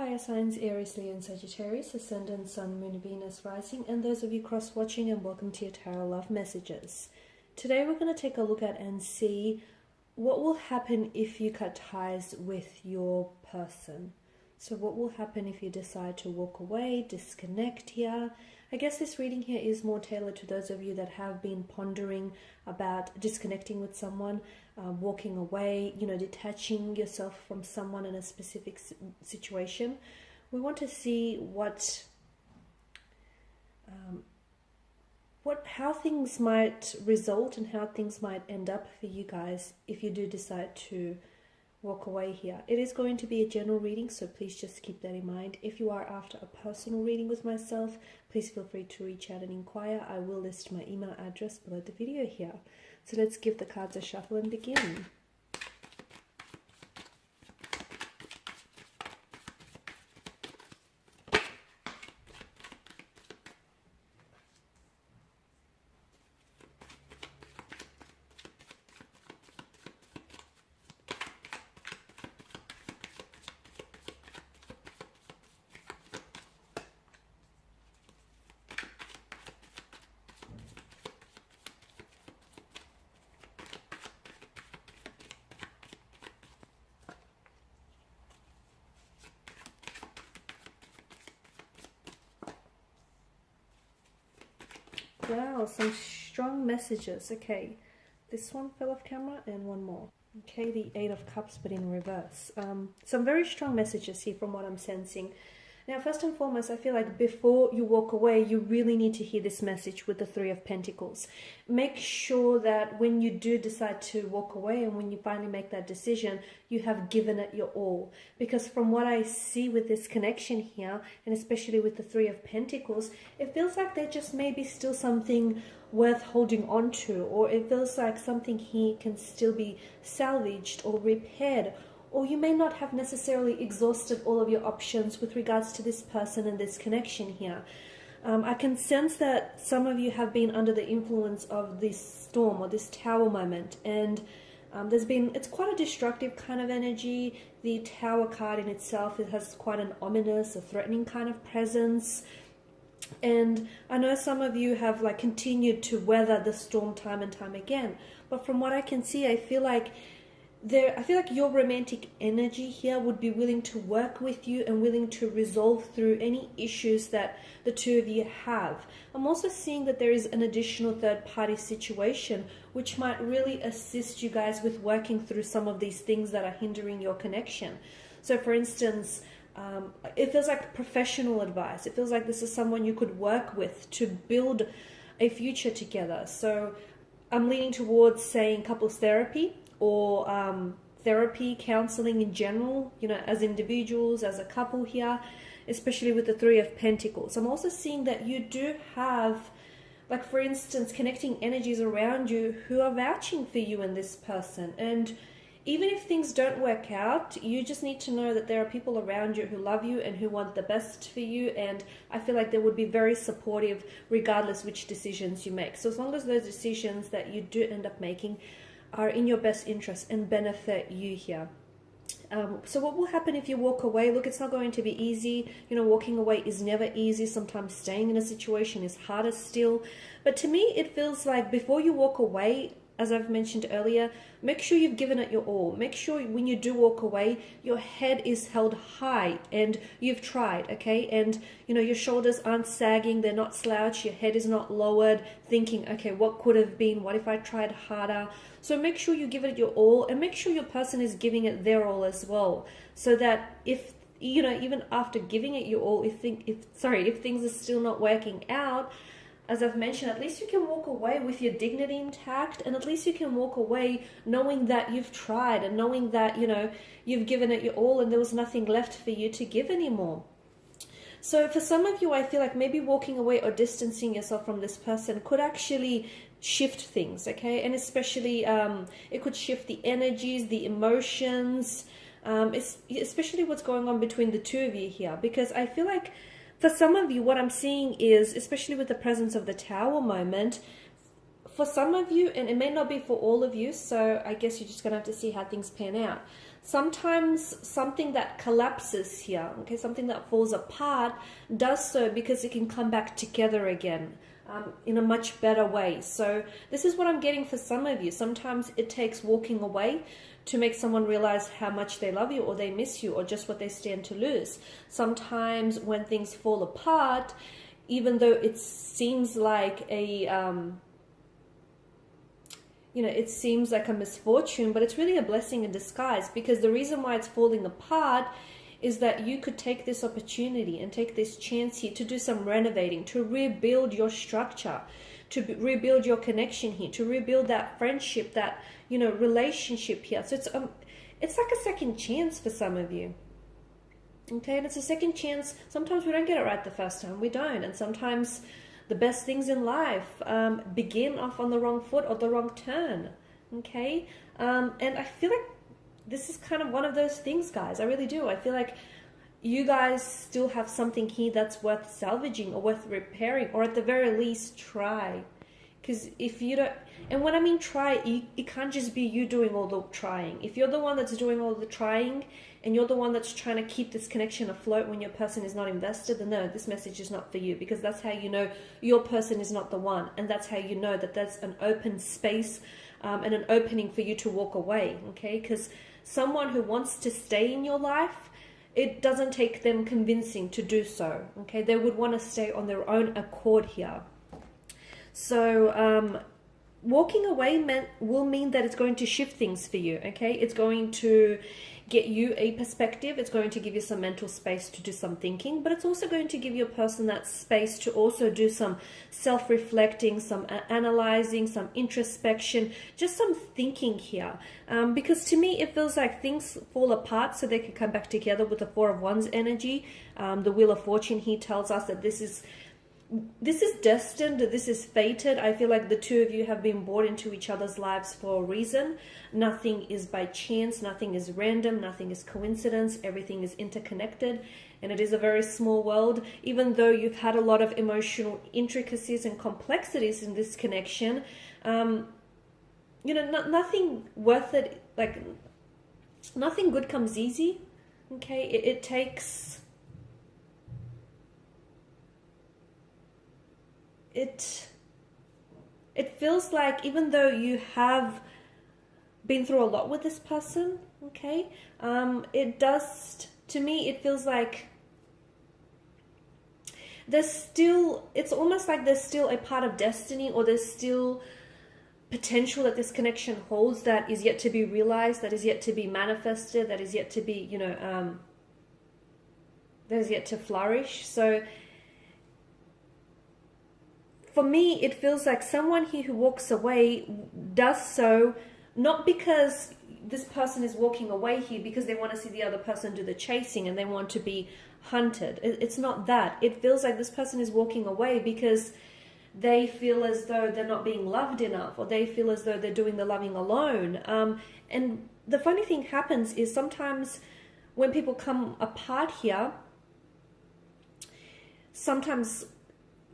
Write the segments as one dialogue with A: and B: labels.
A: fire signs Aries, Leo and Sagittarius, Ascendant, Sun, Moon, Venus, Rising, and those of you cross-watching, and welcome to your Tarot Love Messages. Today we're going to take a look at and see what will happen if you cut ties with your person. So what will happen if you decide to walk away, disconnect here? I guess this reading here is more tailored to those of you that have been pondering about disconnecting with someone, walking away, detaching yourself from someone in a specific situation. We want to see how things might result and how things might end up for you guys if you do decide to walk away here. It is going to be a general reading, so please just keep that in mind. If you are after a personal reading with myself, please feel free to reach out and inquire. I will list my email address below the video here. So let's give the cards a shuffle and begin. Wow, some strong messages. Okay, this one fell off camera and one more. Okay, the Eight of Cups but in reverse. Some very strong messages here from what I'm sensing. Now, first and foremost, I feel like before you walk away, you really need to hear this message with the Three of Pentacles. Make sure that when you do decide to walk away and when you finally make that decision, you have given it your all. Because from what I see with this connection here, and especially with the Three of Pentacles, it feels like there just may be still something worth holding on to, or it feels like something here can still be salvaged or repaired. Or you may not have necessarily exhausted all of your options with regards to this person and this connection here. I can sense that some of you have been under the influence of this storm or this tower moment. And it's quite a destructive kind of energy. The Tower card in itself, it has quite an ominous, a threatening kind of presence. And I know some of you have continued to weather the storm time and time again. But from what I can see, I feel like your romantic energy here would be willing to work with you and willing to resolve through any issues that the two of you have. I'm also seeing that there is an additional third-party situation which might really assist you guys with working through some of these things that are hindering your connection. So for instance, it feels like professional advice. It feels like this is someone you could work with to build a future together. So I'm leaning towards saying couples therapy, or therapy, counseling in general, as individuals, as a couple here, especially with the Three of Pentacles. I'm also seeing that you do have, for instance, connecting energies around you who are vouching for you and this person. And even if things don't work out, you just need to know that there are people around you who love you and who want the best for you. And I feel like they would be very supportive regardless which decisions you make. So as long as those decisions that you do end up making are in your best interest and benefit you here. So what will happen if you walk away? Look, it's not going to be easy. Walking away is never easy. Sometimes staying in a situation is harder still. But to me, it feels like before you walk away, as I've mentioned earlier, make sure you've given it your all. Make sure when you do walk away, your head is held high and you've tried, okay? And, your shoulders aren't sagging, they're not slouched, your head is not lowered, thinking, okay, what could have been? What if I tried harder? So make sure you give it your all and make sure your person is giving it their all as well. So that if, even after giving it your all, if things are still not working out, as I've mentioned, at least you can walk away with your dignity intact, and at least you can walk away knowing that you've tried and knowing that, you've given it your all and there was nothing left for you to give anymore. So for some of you, I feel like maybe walking away or distancing yourself from this person could actually shift things, okay? And especially, it could shift the energies, the emotions, especially what's going on between the two of you here. Because I feel like for some of you, what I'm seeing is, especially with the presence of the Tower moment, for some of you, and it may not be for all of you, so I guess you're just going to have to see how things pan out. sometimes something that collapses here, okay, something that falls apart, does so because it can come back together again in a much better way. So this is what I'm getting for some of you. Sometimes it takes walking away to make someone realize how much they love you or they miss you or just what they stand to lose. Sometimes when things fall apart, even though it seems like a it seems like a misfortune, but it's really a blessing in disguise, because the reason why it's falling apart is that you could take this opportunity and take this chance here to do some renovating, to rebuild your structure, to rebuild your connection here, to rebuild that friendship, that, relationship here. So it's like a second chance for some of you. Okay, and it's a second chance. Sometimes we don't get it right the first time. We don't. And sometimes the best things in life begin off on the wrong foot or the wrong turn. Okay, and I feel like this is kind of one of those things, guys. I really do. I feel like you guys still have something here that's worth salvaging or worth repairing, or at the very least try. Because if you don't, and when I mean try, it can't just be you doing all the trying. If you're the one that's doing all the trying and you're the one that's trying to keep this connection afloat when your person is not invested, then no, this message is not for you, because that's how you know your person is not the one. And that's how you know that there's an open space and an opening for you to walk away, okay? Because someone who wants to stay in your life, it doesn't take them convincing to do so, okay? They would want to stay on their own accord here. So walking away will mean that it's going to shift things for you, okay? It's going to get you a perspective. It's going to give you some mental space to do some thinking, but it's also going to give your person that space to also do some self-reflecting, some analyzing, some introspection, just some thinking here. Because to me, it feels like things fall apart so they can come back together with the Four of Wands energy. The Wheel of Fortune here tells us that this is destined, this is fated. I feel like the two of you have been brought into each other's lives for a reason. Nothing is by chance, nothing is random, nothing is coincidence, everything is interconnected, and it is a very small world. Even though you've had a lot of emotional intricacies and complexities in this connection, nothing worth it, like nothing good comes easy, okay? It takes... It feels like even though you have been through a lot with this person, okay, it does, to me, it feels like there's still, it's almost like there's still a part of destiny, or there's still potential that this connection holds that is yet to be realized, that is yet to be manifested, that is yet to be, that is yet to flourish. So for me, it feels like someone here who walks away does so not because this person is walking away here because they want to see the other person do the chasing and they want to be hunted. It's not that. It feels like this person is walking away because they feel as though they're not being loved enough, or they feel as though they're doing the loving alone. And the funny thing happens is sometimes when people come apart here, sometimes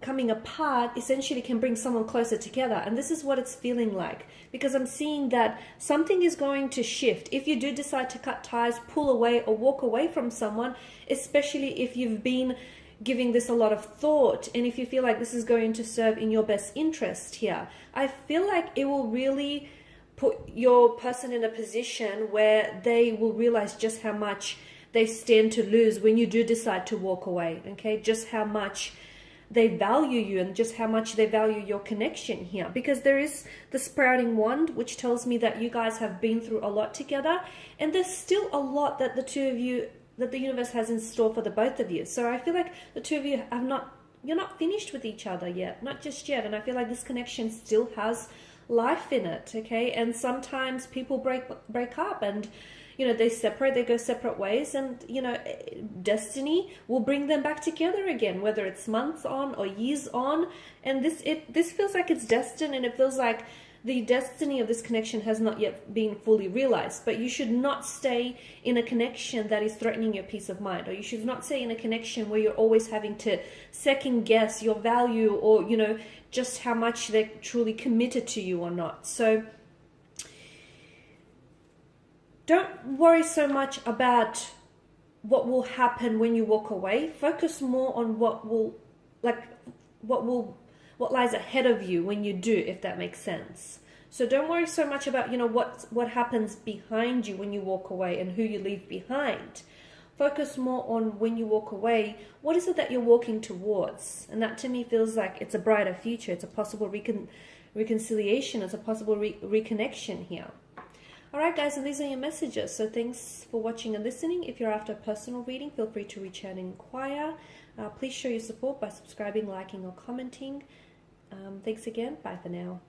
A: coming apart essentially can bring someone closer together. And this is what it's feeling like, because I'm seeing that something is going to shift. If you do decide to cut ties, pull away, or walk away from someone, especially if you've been giving this a lot of thought, and if you feel like this is going to serve in your best interest here, I feel like it will really put your person in a position where they will realize just how much they stand to lose when you do decide to walk away, okay? Just how much they value you and just how much they value your connection here, because there is the sprouting wand, which tells me that you guys have been through a lot together, and there's still a lot that the two of you, that the universe has in store for the both of you. So I feel like the two of you you're not finished with each other yet, not just yet. And I feel like this connection still has life in it, okay? And sometimes people break up, and they separate, they go separate ways, and destiny will bring them back together again, whether it's months on or years on. And this feels like it's destined, and it feels like the destiny of this connection has not yet been fully realized. But you should not stay in a connection that is threatening your peace of mind, or you should not stay in a connection where you're always having to second guess your value, or just how much they're truly committed to you or not. So don't worry so much about what will happen when you walk away. Focus more on what lies ahead of you when you do, if that makes sense. So don't worry so much about, what happens behind you when you walk away and who you leave behind. Focus more on when you walk away, what is it that you're walking towards? And that to me feels like it's a brighter future. It's a possible reconciliation. It's a possible reconnection here. Alright guys, and these are your messages. So thanks for watching and listening. If you're after a personal reading, feel free to reach out and inquire. Please show your support by subscribing, liking or commenting. Thanks again. Bye for now.